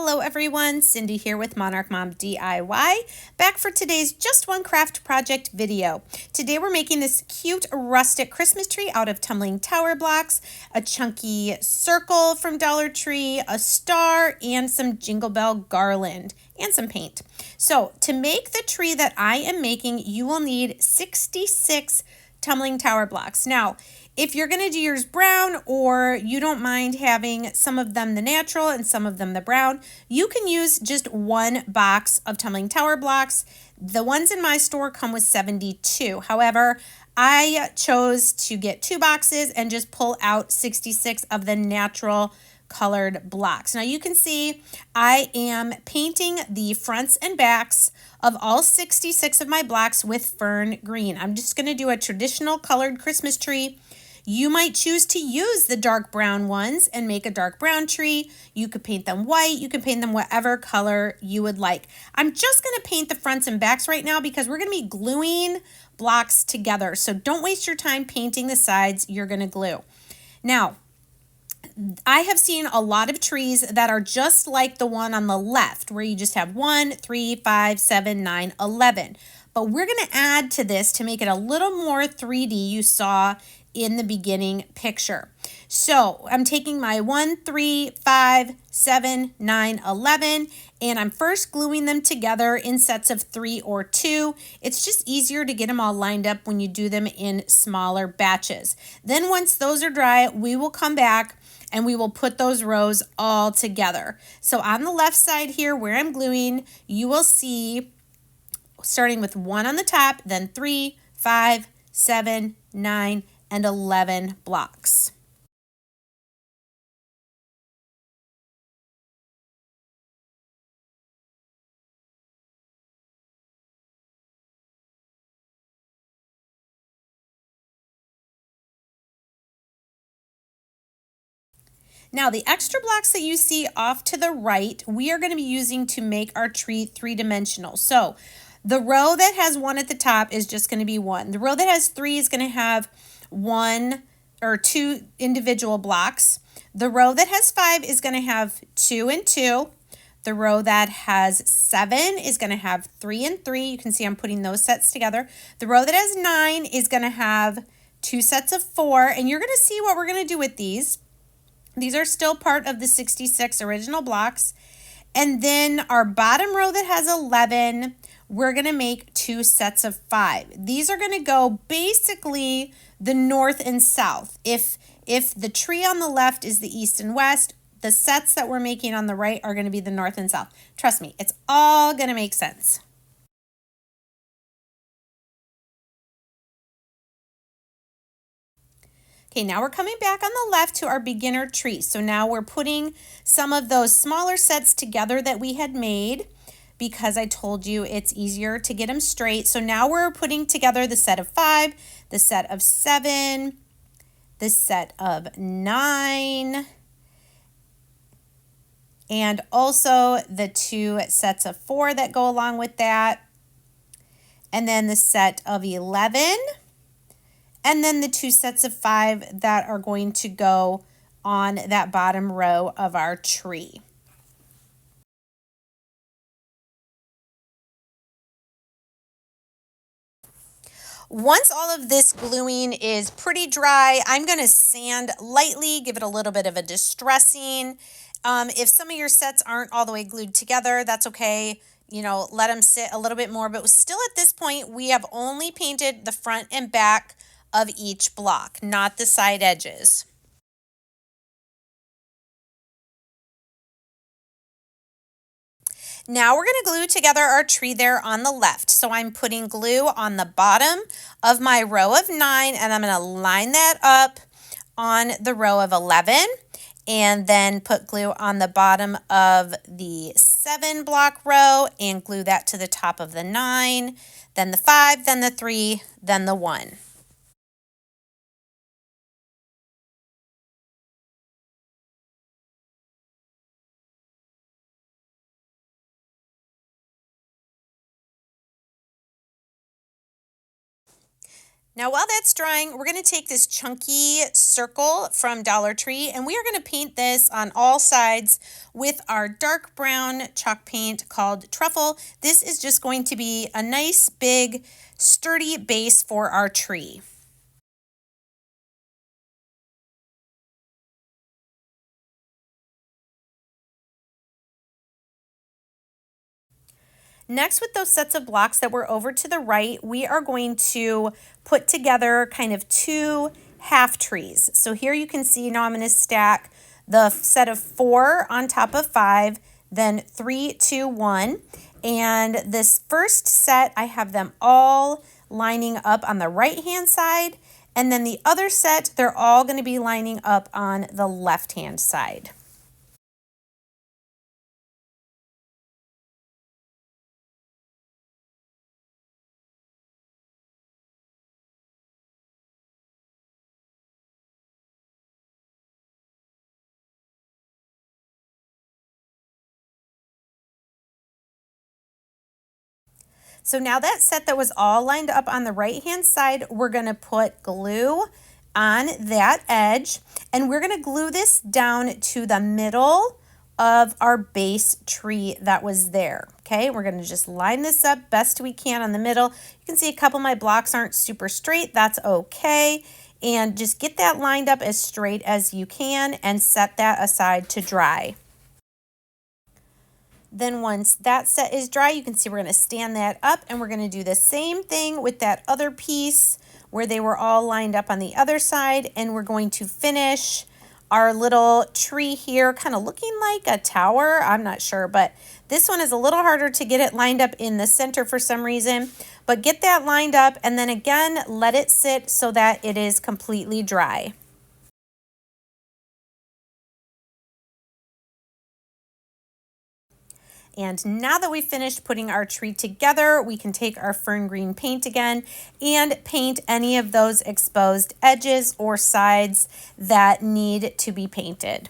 Hello everyone, Cindy here with Monarch Mom DIY, back for today's Just One Craft Project video. Today we're making this cute rustic Christmas tree out of tumbling tower blocks, a chunky circle from Dollar Tree, a star, and some Jingle Bell garland, and some paint. So to make the tree that I am making, you will need 66 tumbling tower blocks. Now, if you're going to do yours brown, or you don't mind having some of them the natural and some of them the brown, you can use just one box of tumbling tower blocks. The ones in my store come with 72. However, I chose to get 2 boxes and just pull out 66 of the natural colored blocks. Now you can see I am painting the fronts and backs of all 66 of my blocks with fern green. I'm just going to do a traditional colored Christmas tree. You might choose to use the dark brown ones and make a dark brown tree. You could paint them white. You can paint them whatever color you would like. I'm just going to paint the fronts and backs right now because we're going to be gluing blocks together. So don't waste your time painting the sides you're going to glue. Now, I have seen a lot of trees that are just like the one on the left, where you just have 1, 3, 5, 7, 9, 11. But we're going to add to this to make it a little more 3D. You saw in the beginning picture. So I'm taking my 1, 3, 5, 7, 9, 11, and I'm first gluing them together in sets of 3 or 2. It's just easier to get them all lined up when you do them in smaller batches. Then once those are dry, we will come back and we will put those rows all together. So on the left side here where I'm gluing, you will see starting with 1 on the top, then 3, 5, 7, 9, and 11 blocks. Now the extra blocks that you see off to the right, we are going to be using to make our tree 3-dimensional. So the row that has 1 at the top is just going to be 1. The row that has 3 is going to have 1 or 2 individual blocks. The row that has 5 is going to have 2 and 2. The row that has 7 is going to have 3 and 3. You can see I'm putting those sets together. The row that has 9 is going to have 2 sets of 4. And you're going to see what we're going to do with these. These are still part of the 66 original blocks. And then our bottom row that has 11, we're going to make 2 sets of 5. These are going to go basically the north and south. If the tree on the left is the east and west, the sets that we're making on the right are going to be the north and south. Trust me, it's all going to make sense. Okay, now we're coming back on the left to our beginner tree. So now we're putting some of those smaller sets together that we had made, because I told you it's easier to get them straight. So now we're putting together the set of 5, the set of 7, the set of 9, and also the 2 sets of 4 that go along with that, and then the set of 11, and then the 2 sets of 5 that are going to go on that bottom row of our tree. Once all of this gluing is pretty dry, I'm going to sand lightly, give it a little bit of a distressing. If some of your sets aren't all the way glued together, that's okay. You know, let them sit a little bit more. But still at this point, we have only painted the front and back of each block, not the side edges. Now we're going to glue together our tree there on the left. So I'm putting glue on the bottom of my row of 9, and I'm going to line that up on the row of 11, and then put glue on the bottom of the 7 block row and glue that to the top of the 9, then the 5, then the 3, then the 1. Now, while that's drying, we're going to take this chunky circle from Dollar Tree and we are going to paint this on all sides with our dark brown chalk paint called Truffle. This is just going to be a nice, big, sturdy base for our tree. Next, with those sets of blocks that were over to the right, we are going to put together kind of two half trees. So here you can see now I'm going to stack the set of 4 on top of 5, then 3, 2, 1. And this first set, I have them all lining up on the right-hand side. And then the other set, they're all going to be lining up on the left-hand side. So now that set that was all lined up on the right-hand side, we're going to put glue on that edge, and we're going to glue this down to the middle of our base tree that was there. Okay, we're going to just line this up best we can on the middle. You can see a couple of my blocks aren't super straight. That's okay. And just get that lined up as straight as you can and set that aside to dry. Then once that set is dry, you can see we're going to stand that up and we're going to do the same thing with that other piece where they were all lined up on the other side, and we're going to finish our little tree here kind of looking like a tower. I'm not sure, but this one is a little harder to get it lined up in the center for some reason. But get that lined up and then again, let it sit so that it is completely dry. And now that we've finished putting our tree together, we can take our fern green paint again and paint any of those exposed edges or sides that need to be painted.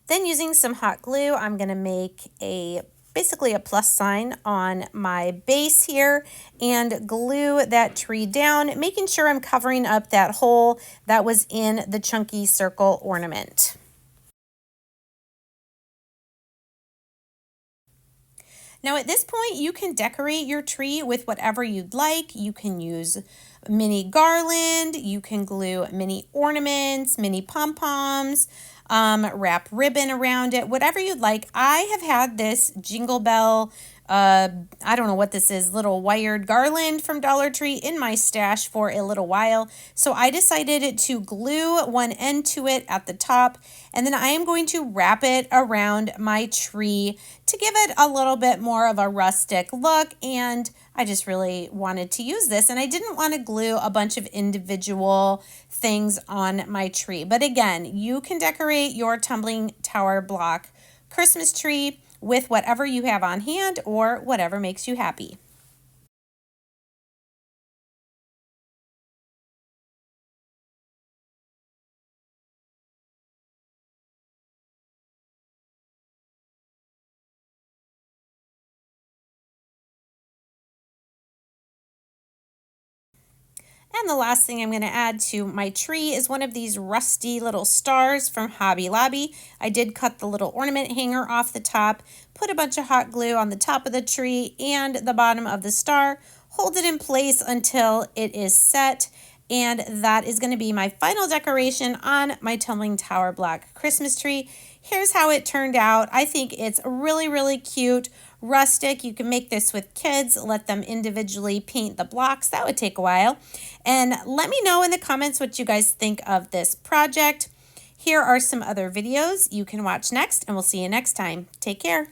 Then using some hot glue, I'm going to make basically a plus sign on my base here and glue that tree down, making sure I'm covering up that hole that was in the chunky circle ornament. Now at this point, you can decorate your tree with whatever you'd like. You can use mini garland, you can glue mini ornaments, mini pom-poms, wrap ribbon around it, whatever you'd like. I have had this Jingle Bell, I don't know what this is, little wired garland from Dollar Tree in my stash for a little while. So I decided to glue one end to it at the top, and then I am going to wrap it around my tree to give it a little bit more of a rustic look. And I just really wanted to use this, and I didn't want to glue a bunch of individual things on my tree. But again, you can decorate your tumbling tower block Christmas tree with whatever you have on hand or whatever makes you happy. And the last thing I'm going to add to my tree is one of these rusty little stars from Hobby Lobby. I did cut the little ornament hanger off the top, put a bunch of hot glue on the top of the tree and the bottom of the star, hold it in place until it is set, and that is going to be my final decoration on my tumbling tower block Christmas tree. Here's how it turned out. I think it's really, really cute. Rustic. You can make this with kids, let them individually paint the blocks. That would take a while. And let me know in the comments what you guys think of this project. Here are some other videos you can watch next, and we'll see you next time. Take care.